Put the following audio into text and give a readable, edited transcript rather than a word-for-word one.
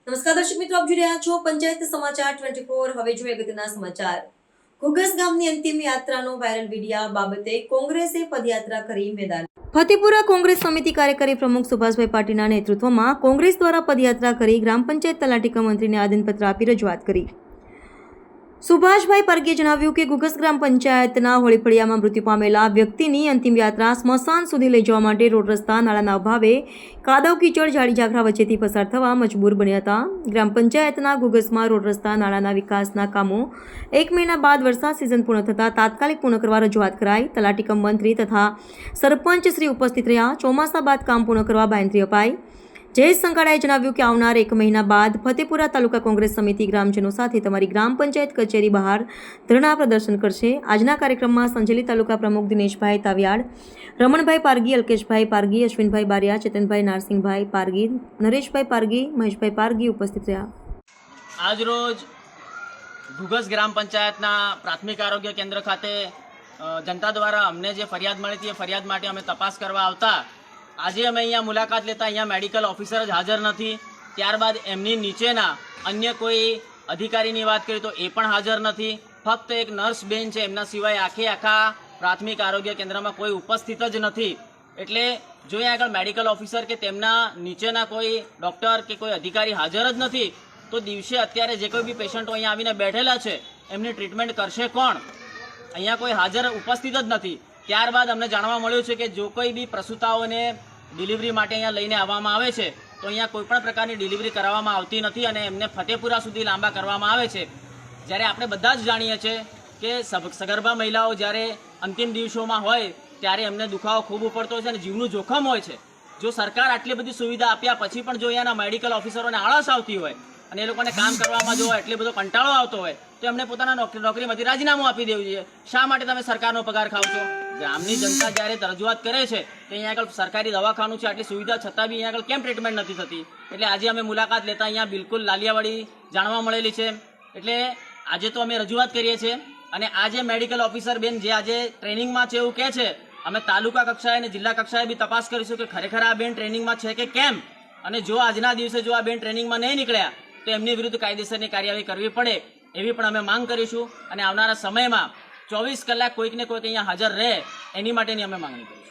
નમસ્કાર દર્શક મિત્રો, આપ જોઈ રહ્યા છો પંચાયત સમાચાર 24। હવે જોઈએ અગત્યના સમાચાર। ઘુગસ ગામની અંતિમ યાત્રાનો વાયરલ વિડિયો બાબતે કોંગ્રેસે પદયાત્રા કરી મેદાન। ફતેપુરા કોંગ્રેસ સમિતિ કાર્યકારી પ્રમુખ સુભાષભાઈ પાટીલના નેતૃત્વમાં કોંગ્રેસ દ્વારા પદયાત્રા કરી ગ્રામ પંચાયત તલાટી કમ મંત્રીને આવેદનપત્ર આપી રજૂઆત કરી। સુભાષભાઈ પારગીએ જણાવ્યું કે ઘુગસ ગ્રામ પંચાયતના હોળીફળિયામાં મૃત્યુ પામેલા વ્યક્તિની અંતિમ યાત્રા સ્મશાન સુધી લઈ જવા માટે રોડ રસ્તા નાળાના અભાવે કાદવ કીચડ ઝાડી ઝાકરા વચ્ચેથી પસાર થવા મજબૂર બન્યા હતા। ગ્રામ પંચાયતના ઘુગસમાં રોડ રસ્તા નાળાના વિકાસના કામો 1 મહિના બાદ વરસાદ સિઝન પૂર્ણ થતાં તાત્કાલિક પૂર્ણ કરવા રજૂઆત કરાઈ। તલાટી કમ મંત્રી તથા સરપંચ શ્રી ઉપસ્થિત રહ્યા। ચોમાસા બાદ કામ પૂર્ણ કરવા બાંહેધરી અપાઈ। જયેશ સંકાડાએ જણાવ્યું કે આવનાર 1 મહિના બાદ ફતેપુરા તાલુકા કોંગ્રેસ સમિતિ ગ્રામજનો સાથે તમારી ગ્રામ પંચાયત કચેરી બહાર ધરણા પ્રદર્શન કરશે। આજના કાર્યક્રમમાં સંજેલી તાલુકા પ્રમુખ દિનેશભાઈ તાવિયાડ, રમણભાઈ પારગી, અલ્કેશભાઈ પારગી, અશ્વિનભાઈ બારિયા, ચેતનભાઈ નારસિંહભાઈ પારગી, નરેશભાઈ પારગી, મહેશભાઈ પારગી ઉપસ્થિત રહ્યા। આજરોજ ઘુગસ ગ્રામ પંચાયતના પ્રાથમિક આરોગ્ય કેન્દ્ર ખાતે જનતા દ્વારા અમને જે ફરિયાદ મળી હતી એ ફરિયાદ માટે અમે તપાસ કરવા આવતા આજે અમે અહીંયા મુલાકાત લેતા અહીંયા મેડિકલ ઓફિસર જ હાજર નથી। ત્યારબાદ એમની નીચેના અન્ય કોઈ અધિકારીની વાત કરીએ તો એ પણ હાજર નથી। ફક્ત એક નર્સ બેન છે, એમના સિવાય આખા પ્રાથમિક આરોગ્ય કેન્દ્રમાં કોઈ ઉપસ્થિત જ નથી। એટલે જો અહીંયા આગળ મેડિકલ ઓફિસર કે તેમના નીચેના કોઈ ડૉક્ટર કે કોઈ અધિકારી હાજર જ નથી તો દિવસે અત્યારે જે કોઈ બી પેશન્ટો અહીંયા આવીને બેઠેલા છે એમની ટ્રીટમેન્ટ કરશે કોણ? અહીંયા કોઈ હાજર ઉપસ્થિત જ નથી। ત્યારબાદ અમને જાણવા મળ્યું છે કે જો કોઈ બી પ્રસૂતાઓને ડિલિવરી માટે અહીંયા લઈને આવવામાં આવે છે તો અહીંયા કોઈ પણ પ્રકારની ડિલિવરી કરાવવામાં આવતી નથી અને એમને ફતેપુરા સુધી લાંબા કરવામાં આવે છે। જ્યારે આપણે બધા જ જાણીએ છીએ કે સગર્ભા મહિલાઓ જ્યારે અંતિમ દિવસોમાં હોય ત્યારે એમને દુખાવો ખૂબ ઉપડતો હોય છે અને જીવનું જોખમ હોય છે। જો સરકાર આટલી બધી સુવિધા આપ્યા પછી પણ જો અહીંયાના મેડિકલ ઓફિસરોને આળસ આવતી હોય અને એ લોકોને કામ કરવામાં જો એટલો બધો કંટાળો આવતો હોય તો એમને પોતાના નોકરીમાંથી રાજીનામું આપી દેવું જોઈએ। શા માટે તમે સરકારનો પગાર ખાવ છો? ગામની જનતા જ્યારે રજૂઆત કરે છે કે અહીંયા આગળ સરકારી દવાખાનું છે, આટલી સુવિધા છતાં બી અહીંયા આગળ કેમ ટ્રીટમેન્ટ નથી થતી? એટલે આજે અમે મુલાકાત લેતા અહીંયા બિલકુલ લાલિયાવાડી જાણવા મળેલી છે। એટલે આજે તો અમે રજૂઆત કરીએ છીએ અને આજે મેડિકલ ઓફિસર બેન જે આજે ટ્રેનિંગમાં છે એવું કહે છે, અમે તાલુકા કક્ષાએ અને જિલ્લા કક્ષાએ બી તપાસ કરીશું કે ખરેખર આ બેન ટ્રેનિંગમાં છે કે કેમ, અને જો આજના દિવસે જો આ બેન ટ્રેનિંગમાં નહીં નીકળ્યા તો એમની વિરુદ્ધ કાયદેસરની કાર્યવાહી કરવી પડે એવી પણ અમે માંગ કરીશું અને આવનારા સમયમાં 24 કલાક કોઈક ને કોઈક અહીંયા હાજર રહે એની માટેની અમે માંગણી કરીશું।